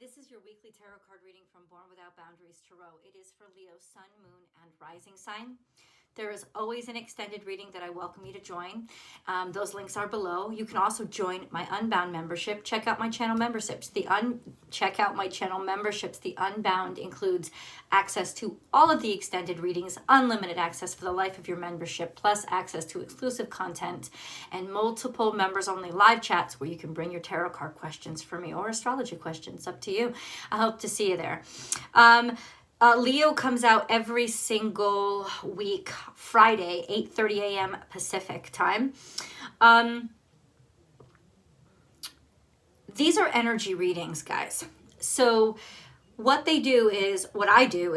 This is your weekly tarot card reading from Born Without Boundaries Tarot. It is for Leo, Sun, Moon, and Rising sign. There is always an extended reading that I welcome you to join. Those links are below. You can also join my Unbound membership. Check out my channel memberships. The Unbound includes access to all of the extended readings, unlimited access for the life of your membership, plus access to exclusive content and multiple members-only live chats where you can bring your tarot card questions for me or astrology questions. Up to you. I hope to see you there. Leo comes out every single week, Friday, 8:30 a.m. Pacific time. These are energy readings, guys. So what I do is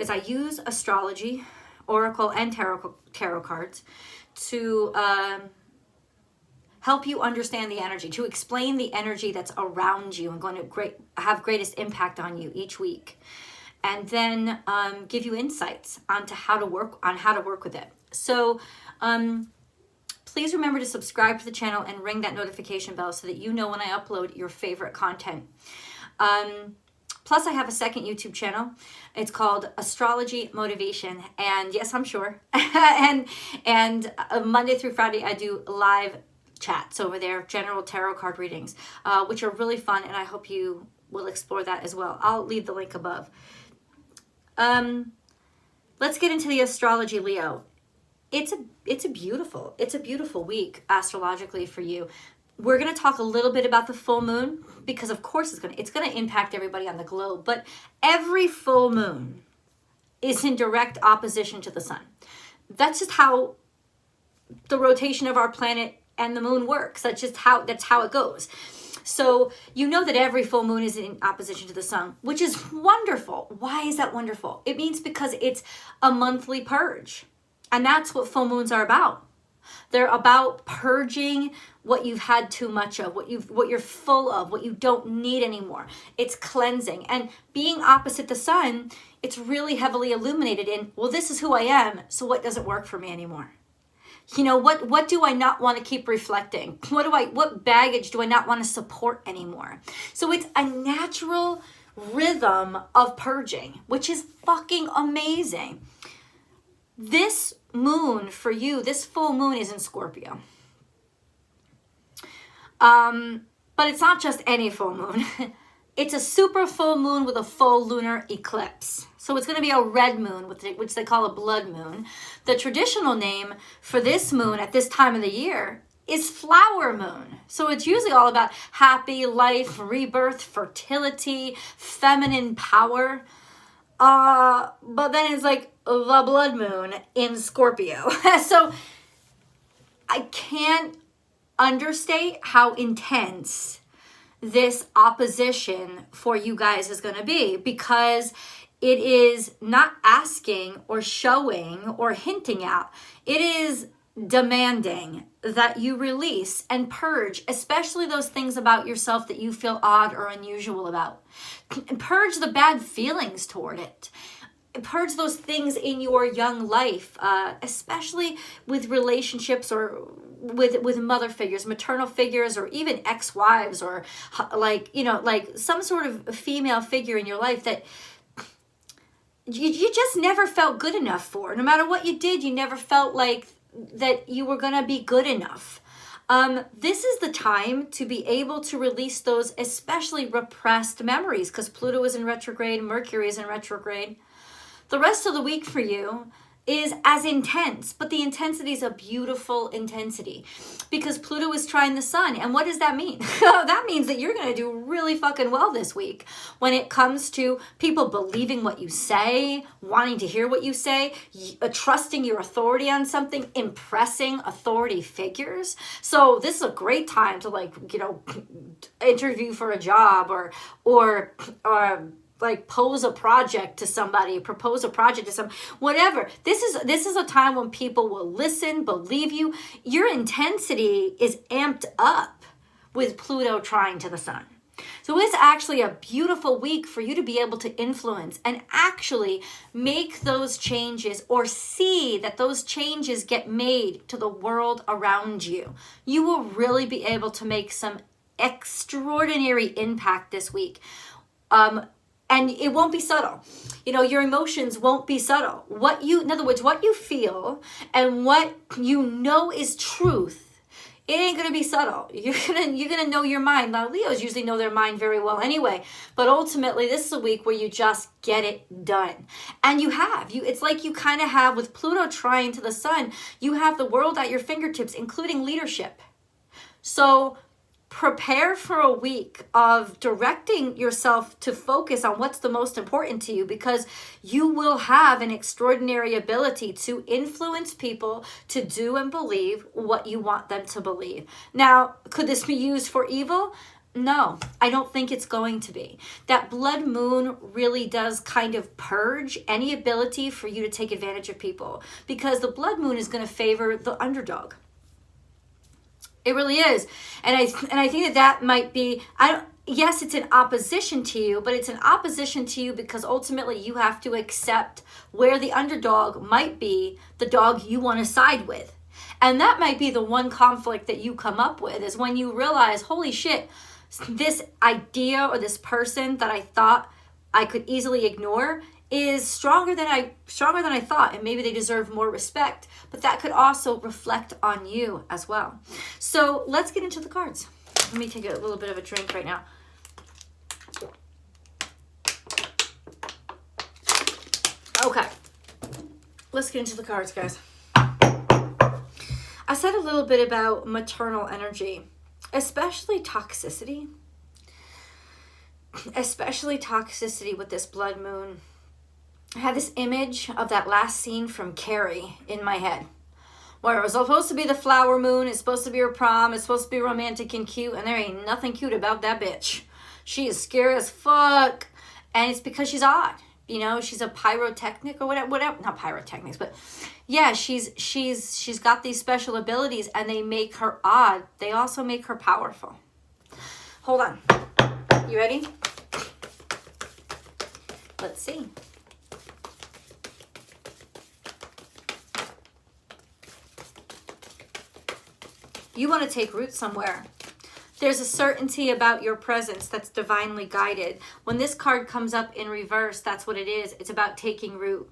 I use astrology, oracle, and tarot cards to help you understand the energy, to explain the energy that's around you and going to have greatest impact on you each week. And then give you insights onto how to work with it. So please remember to subscribe to the channel and ring that notification bell so that you know when I upload your favorite content. Plus, I have a second YouTube channel. It's called Astrology Motivation, and yes, I'm sure. and Monday through Friday, I do live chats over there, general tarot card readings, which are really fun, and I hope you will explore that as well. I'll leave the link above. Let's get into the astrology, Leo. It's a beautiful week astrologically for you. We're going to talk a little bit about the full moon because of course it's going to impact everybody on the globe, but every full moon is in direct opposition to the sun. That's just how the rotation of our planet and the moon works. That's how it goes. So you know that every full moon is in opposition to the sun, which is wonderful. Why is that wonderful? It means because it's a monthly purge. And that's what full moons are about. They're about purging what you've had too much of, what you're full of, what you don't need anymore. It's cleansing. And being opposite the sun, it's really heavily illuminated in, well, this is who I am, so what doesn't work for me anymore? You know, what do I not want to keep reflecting? What baggage do I not want to support anymore? So it's a natural rhythm of purging, which is fucking amazing. This moon for you, this full moon is in Scorpio. But it's not just any full moon. It's a super full moon with a full lunar eclipse. So it's going to be a red moon, which they call a blood moon. The traditional name for this moon at this time of the year is flower moon. So it's usually all about happy life, rebirth, fertility, feminine power. But then it's like the blood moon in Scorpio. So I can't understate how intense this opposition for you guys is going to be, because it is not asking or showing or hinting at. It is demanding that you release and purge, especially those things about yourself that you feel odd or unusual about. Purge the bad feelings toward it. Purge those things in your young life, especially with relationships or with mother figures, maternal figures, or even ex-wives, or like some sort of female figure in your life that you just never felt good enough for. No matter what you did, you never felt like that you were going to be good enough. This is the time to be able to release those especially repressed memories, because Pluto is in retrograde, Mercury is in retrograde. The rest of the week for you is as intense, but the intensity is a beautiful intensity because Pluto is trine the sun. And what does that mean? That means that you're going to do really fucking well this week when it comes to people believing what you say, wanting to hear what you say, trusting your authority on something, impressing authority figures. So this is a great time to interview for a job or pose a project to somebody, propose a project to somebody, whatever. This is a time when people will listen, believe you. Your intensity is amped up with Pluto trine to the sun. So it's actually a beautiful week for you to be able to influence and actually make those changes, or see that those changes get made to the world around you. You will really be able to make some extraordinary impact this week. And it won't be subtle. You know, your emotions won't be subtle. In other words, what you feel and what you know is truth, it ain't gonna be subtle. You're gonna know your mind. Now, Leos usually know their mind very well anyway, but ultimately, this is a week where you just get it done, and it's like you kind of have, with Pluto trine to the Sun, you have the world at your fingertips, including leadership. So prepare for a week of directing yourself to focus on what's the most important to you, because you will have an extraordinary ability to influence people to do and believe what you want them to believe. Now, could this be used for evil? No, I don't think it's going to be. That blood moon really does kind of purge any ability for you to take advantage of people, because the blood moon is going to favor the underdog. It really is. And I think that might be, yes, it's an opposition to you, but it's an opposition to you because ultimately you have to accept where the underdog might be the dog you want to side with. And that might be the one conflict that you come up with, is when you realize, holy shit, this idea or this person that I thought I could easily ignore is stronger than I thought, and maybe they deserve more respect, but that could also reflect on you as well. So let's get into the cards. Let me take a little bit of a drink right now. Okay, let's get into the cards, guys. I said a little bit about maternal energy, especially toxicity with this blood moon. I had this image of that last scene from Carrie in my head, where it was supposed to be the flower moon, it's supposed to be her prom, it's supposed to be romantic and cute, and there ain't nothing cute about that bitch. She is scary as fuck, and it's because she's odd. You know, she's a pyrotechnic or whatever, not pyrotechnics, but yeah, she's got these special abilities, and they make her odd. They also make her powerful. Hold on. You ready? Let's see. You want to take root somewhere. There's a certainty about your presence that's divinely guided. When this card comes up in reverse, that's what it is. It's about taking root.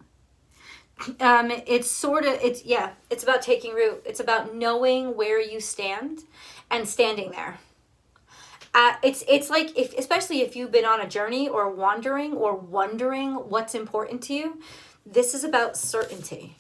It's about taking root. It's about knowing where you stand and standing there. It's like, especially if you've been on a journey or wandering or wondering what's important to you, this is about certainty.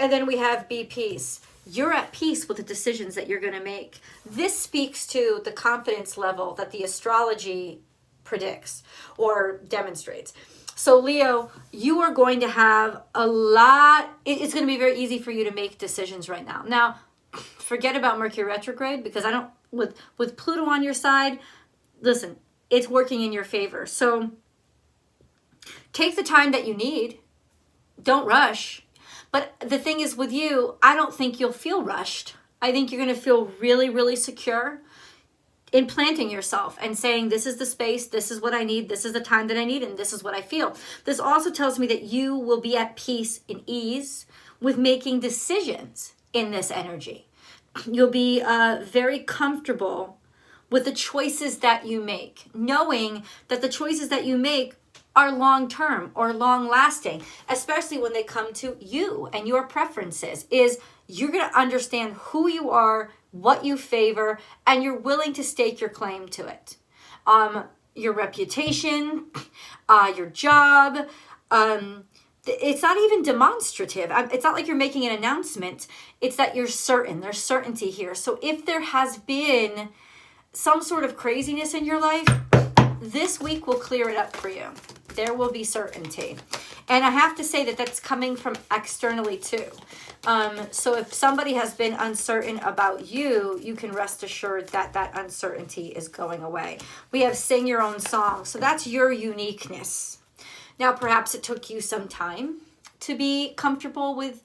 And then we have be peace. You're at peace with the decisions that you're going to make. This speaks to the confidence level that the astrology predicts or demonstrates. So Leo, you are going to have a lot. It's going to be very easy for you to make decisions right now. Now, forget about Mercury retrograde, because with Pluto on your side, listen, it's working in your favor. So take the time that you need. Don't rush. But the thing is with you, I don't think you'll feel rushed. I think you're going to feel really, really secure in planting yourself and saying, this is the space, this is what I need, this is the time that I need, and this is what I feel. This also tells me that you will be at peace and ease with making decisions in this energy. You'll be very comfortable with the choices that you make, knowing that the choices that you make are long-term or long-lasting, especially when they come to you and your preferences. Is you're going to understand who you are, what you favor, and you're willing to stake your claim to it. Your reputation, your job. It's not even demonstrative. It's not like you're making an announcement. It's that you're certain. There's certainty here. So if there has been some sort of craziness in your life, this week will clear it up for you. There will be certainty. And I have to say that that's coming from externally too. So if somebody has been uncertain about you, you can rest assured that that uncertainty is going away. We have sing your own song. So that's your uniqueness. Now, perhaps it took you some time to be comfortable with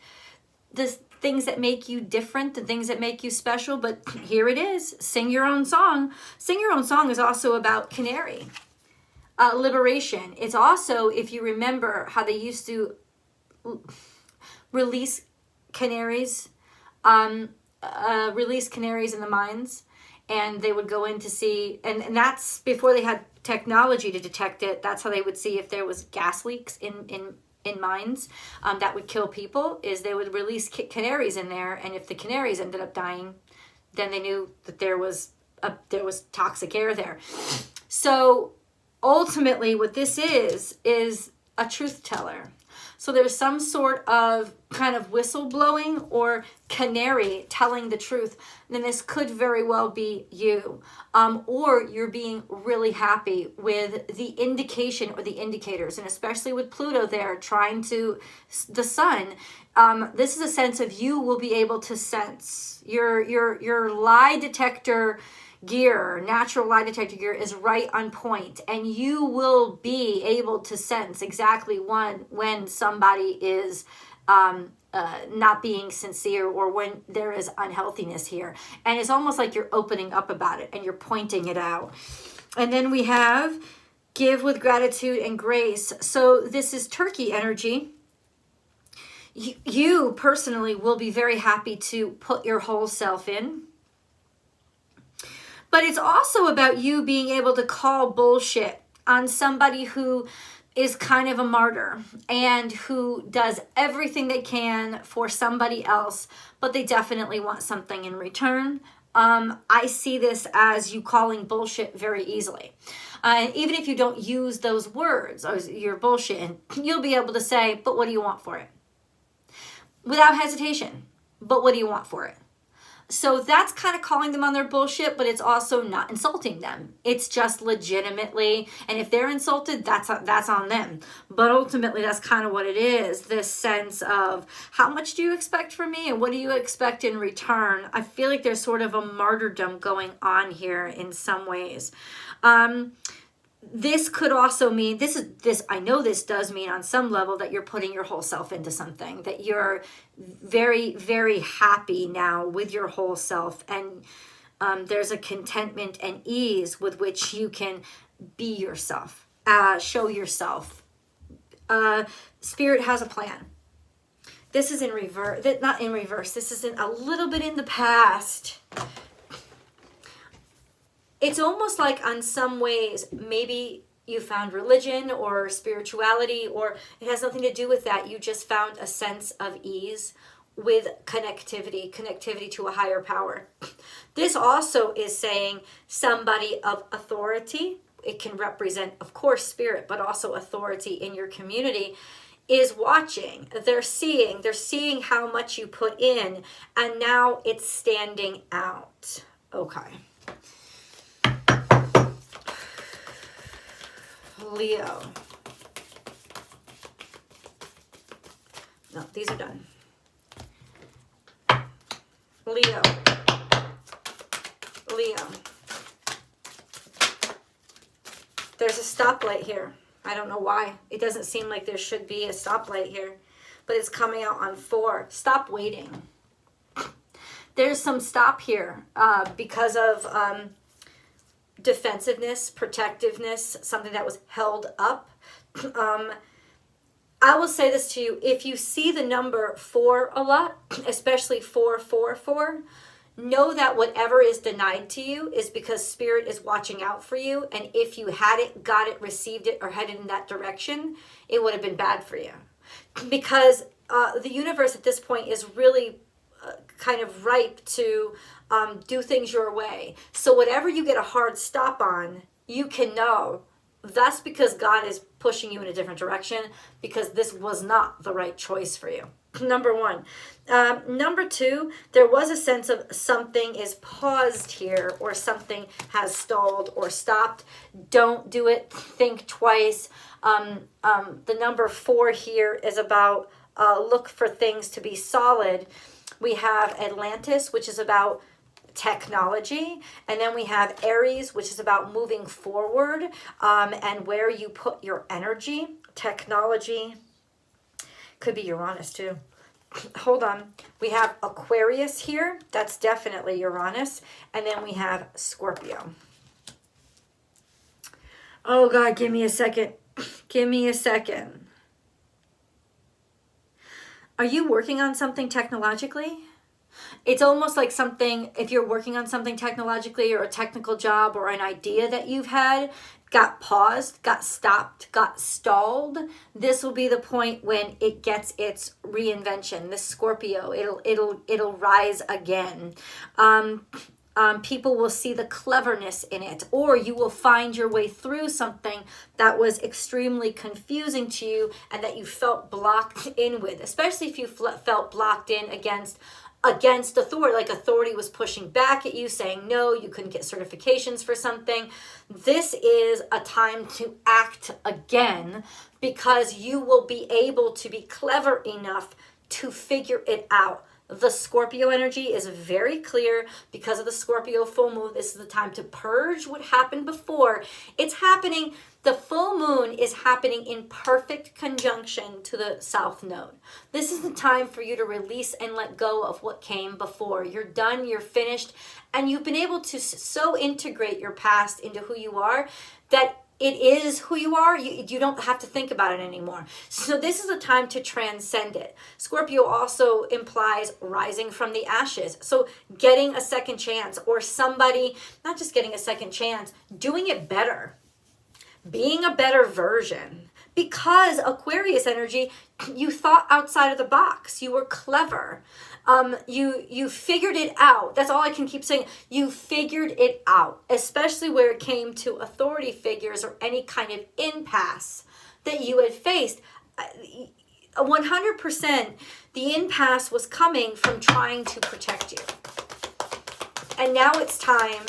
the things that make you different, the things that make you special, but here it is. Sing your own song. Sing your own song is also about canary. Liberation. It's also, if you remember how they used to release canaries in the mines, and they would go in to see, and that's before they had technology to detect it. That's how they would see if there was gas leaks in mines that would kill people, is they would release canaries in there, and if the canaries ended up dying, then they knew that there was toxic air there. So ultimately what this is a truth teller. So there's some sort of kind of whistleblowing or canary telling the truth. Then this could very well be you. Or you're being really happy with the indication or the indicators. And especially with Pluto there trying to the sun, this is a sense of you will be able to sense. Your lie detector gear, natural lie detector gear, is right on point, and you will be able to sense exactly when somebody is not being sincere, or when there is unhealthiness here. And it's almost like you're opening up about it and you're pointing it out. And then we have give with gratitude and grace. So this is Turkey energy. You personally will be very happy to put your whole self in. But it's also about you being able to call bullshit on somebody who is kind of a martyr and who does everything they can for somebody else, but they definitely want something in return. I see this as you calling bullshit very easily. Even if you don't use those words, or you're bullshitting, you'll be able to say, but what do you want for it? Without hesitation, but what do you want for it? So that's kind of calling them on their bullshit, but it's also not insulting them. It's just legitimately, and if they're insulted, that's on them. But ultimately, that's kind of what it is, this sense of how much do you expect from me and what do you expect in return? I feel like there's sort of a martyrdom going on here in some ways. This could also mean, I know this does mean on some level that you're putting your whole self into something, that you're very, very happy now with your whole self, and there's a contentment and ease with which you can be yourself, show yourself. Spirit has a plan. This is in reverse, not in reverse, this is a little bit in the past. It's almost like on some ways, maybe you found religion or spirituality, or it has nothing to do with that. You just found a sense of ease with connectivity to a higher power. This also is saying somebody of authority. It can represent, of course, spirit, but also authority in your community is watching. They're seeing how much you put in, and now it's standing out. Okay. Leo. No, these are done. Leo. There's a stoplight here. I don't know why. It doesn't seem like there should be a stoplight here, but it's coming out on 4. Stop waiting. There's some stop here because of defensiveness, protectiveness, something that was held up. I will say this to you. If you see the number 4 a lot, especially 444, know that whatever is denied to you is because Spirit is watching out for you. And if you had it, got it, received it, or headed in that direction, it would have been bad for you. Because the universe at this point is really kind of ripe to do things your way. So whatever you get a hard stop on, you can know that's because God is pushing you in a different direction, because this was not the right choice for you. Number 1. Number 2, there was a sense of something is paused here, or something has stalled or stopped. Don't do it. Think twice. The number 4 here is about look for things to be solid. We have Atlantis, which is about technology, and then we have Aries, which is about moving forward and where you put your energy. Technology could be Uranus too. Hold on. We have Aquarius here. That's definitely Uranus. And then we have Scorpio. Oh God, give me a second. Give me a second. Are you working on something technologically? It's almost like something, if you're working on something technologically or a technical job or an idea that you've had, got paused, got stopped, got stalled, this will be the point when it gets its reinvention. This Scorpio, it'll rise again. People will see the cleverness in it, or you will find your way through something that was extremely confusing to you and that you felt blocked in with, especially if you felt blocked in against authority, like authority was pushing back at you, saying no, you couldn't get certifications for something. This is a time to act again, because you will be able to be clever enough to figure it out. The Scorpio energy is very clear because of the Scorpio full moon. This is the time to purge what happened before. It's happening, the full moon is happening in perfect conjunction to the South Node. This is the time for you to release and let go of what came before. You're done, you're finished, and you've been able to so integrate your past into who you are that it is who you are. You don't have to think about it anymore. So this is a time to transcend it. Scorpio also implies rising from the ashes. So getting a second chance, or somebody, not just getting a second chance, doing it better, being a better version. Because Aquarius energy, you thought outside of the box. You were clever. You figured it out. That's all I can keep saying. You figured it out, especially where it came to authority figures or any kind of impasse that you had faced. 100% the impasse was coming from trying to protect you. And now it's time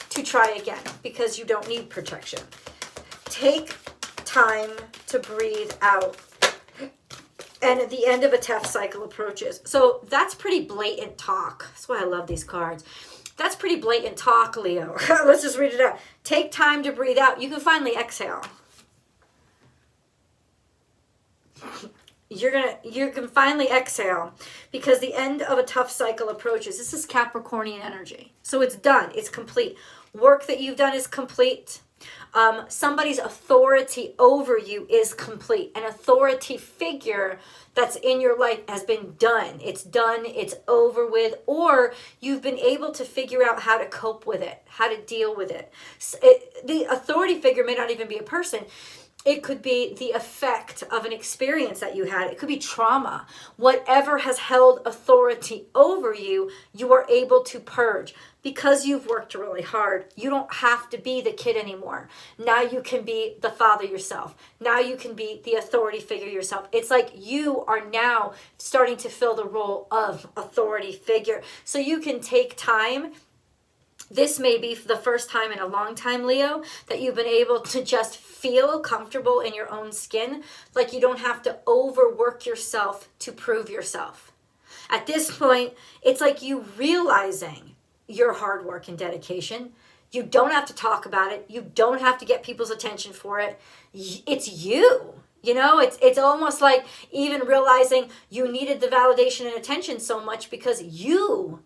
to try again, because you don't need protection. Take time to breathe out. And at the end of a tough cycle approaches. So that's pretty blatant talk. That's why I love these cards. That's pretty blatant talk, Leo. Let's just read it out. Take time to breathe out. You can finally exhale. You can finally exhale, because the end of a tough cycle approaches. This is Capricornian energy. So it's done. It's complete. Work that you've done is complete. Somebody's authority over you is complete. An authority figure that's in your life has been done. It's done. It's over with. Or you've been able to figure out how to cope with it, how to deal with it. The authority figure may not even be a person. It could be the effect of an experience that you had. It could be trauma. Whatever has held authority over you, you are able to purge. Because you've worked really hard, you don't have to be the kid anymore. Now you can be the father yourself. Now you can be the authority figure yourself. It's like you are now starting to fill the role of authority figure. So you can take time. This may be the first time in a long time, Leo, that you've been able to just feel comfortable in your own skin. Like you don't have to overwork yourself to prove yourself. At this point, it's like you realizing your hard work and dedication. You don't have to talk about it. You don't have to get people's attention for it. It's you. You know, it's almost like even realizing you needed the validation and attention so much because you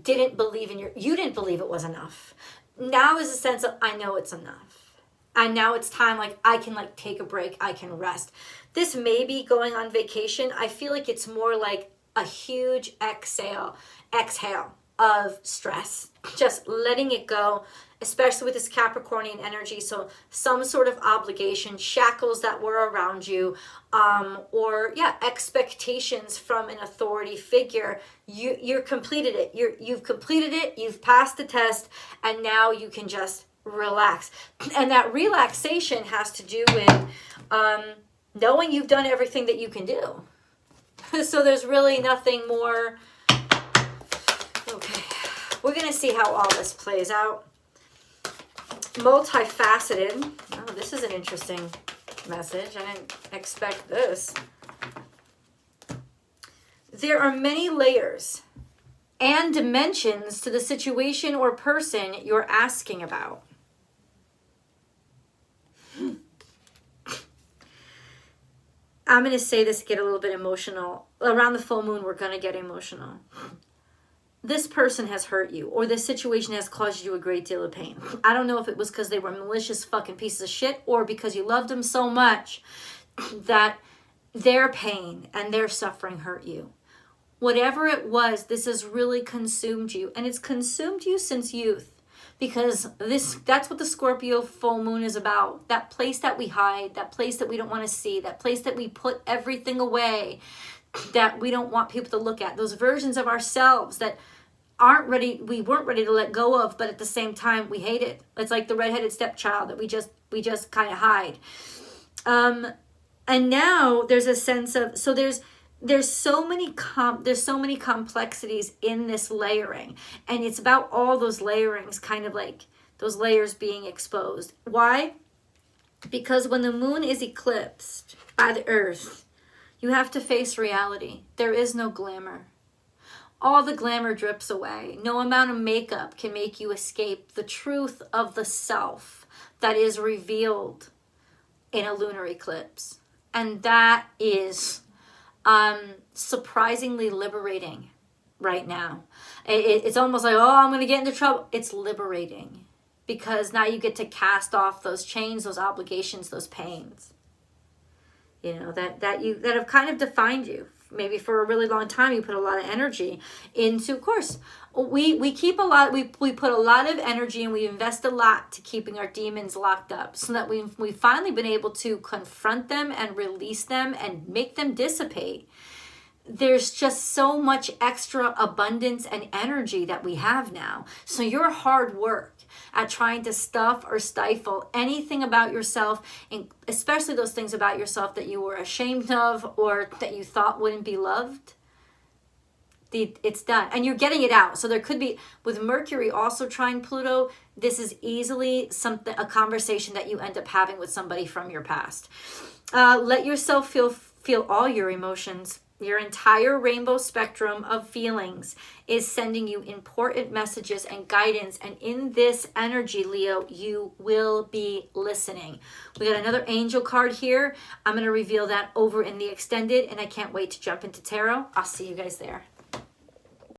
didn't believe you didn't believe it was enough. Now is a sense of, I know it's enough. And now it's time, like, I can like take a break. I can rest. This may be going on vacation. I feel like it's more like a huge exhale of stress, just letting it go, especially with this Capricornian energy. So some sort of obligation, shackles that were around you, or expectations from an authority figure. You've completed it. You've completed it. You've passed the test, and now you can just relax. And that relaxation has to do with knowing you've done everything that you can do. So there's really nothing more. Okay, we're going to see how all this plays out. Multifaceted. Oh, this is an interesting message. I didn't expect this. There are many layers and dimensions to the situation or person you're asking about. I'm going to say this to get a little bit emotional. Around the full moon, we're going to get emotional. This person has hurt you, or this situation has caused you a great deal of pain. I don't know if it was because they were malicious fucking pieces of shit, or because you loved them so much that their pain and their suffering hurt you. whatever it was, this has really consumed you. And it's consumed you since youth. Because that's what the Scorpio full moon is about. That place that we hide, that place that we don't want to see, that place that we put everything away, that we don't want people to look at. Those versions of ourselves that we weren't ready to let go of, but at the same time we hate it. It's like the redheaded stepchild that we just kind of hide. And now there's a sense of, so there's so many complexities in this layering, and it's about all those layerings, kind of like those layers being exposed. Why? Because when the moon is eclipsed by the earth, you have to face reality. There is no glamour. All the glamour drips away. No amount of makeup can make you escape the truth of the self that is revealed in a lunar eclipse. And that is surprisingly liberating right now. It's almost like, oh, I'm going to get into trouble. It's liberating because now you get to cast off those chains, those obligations, those pains, that have kind of defined you. Maybe for a really long time, you put a lot of energy into, of course, we put a lot of energy and we invest a lot to keeping our demons locked up so that we've finally been able to confront them and release them and make them dissipate. There's just so much extra abundance and energy that we have now. So your hard work at trying to stuff or stifle anything about yourself, and especially those things about yourself that you were ashamed of or that you thought wouldn't be loved, it's done. And you're getting it out. So there could be, with Mercury also trine Pluto, this is easily a conversation that you end up having with somebody from your past. Let yourself feel all your emotions. Your entire rainbow spectrum of feelings is sending you important messages and guidance. And in this energy, Leo, you will be listening. We got another angel card here. I'm going to reveal that over in the extended, and I can't wait to jump into tarot. I'll see you guys there.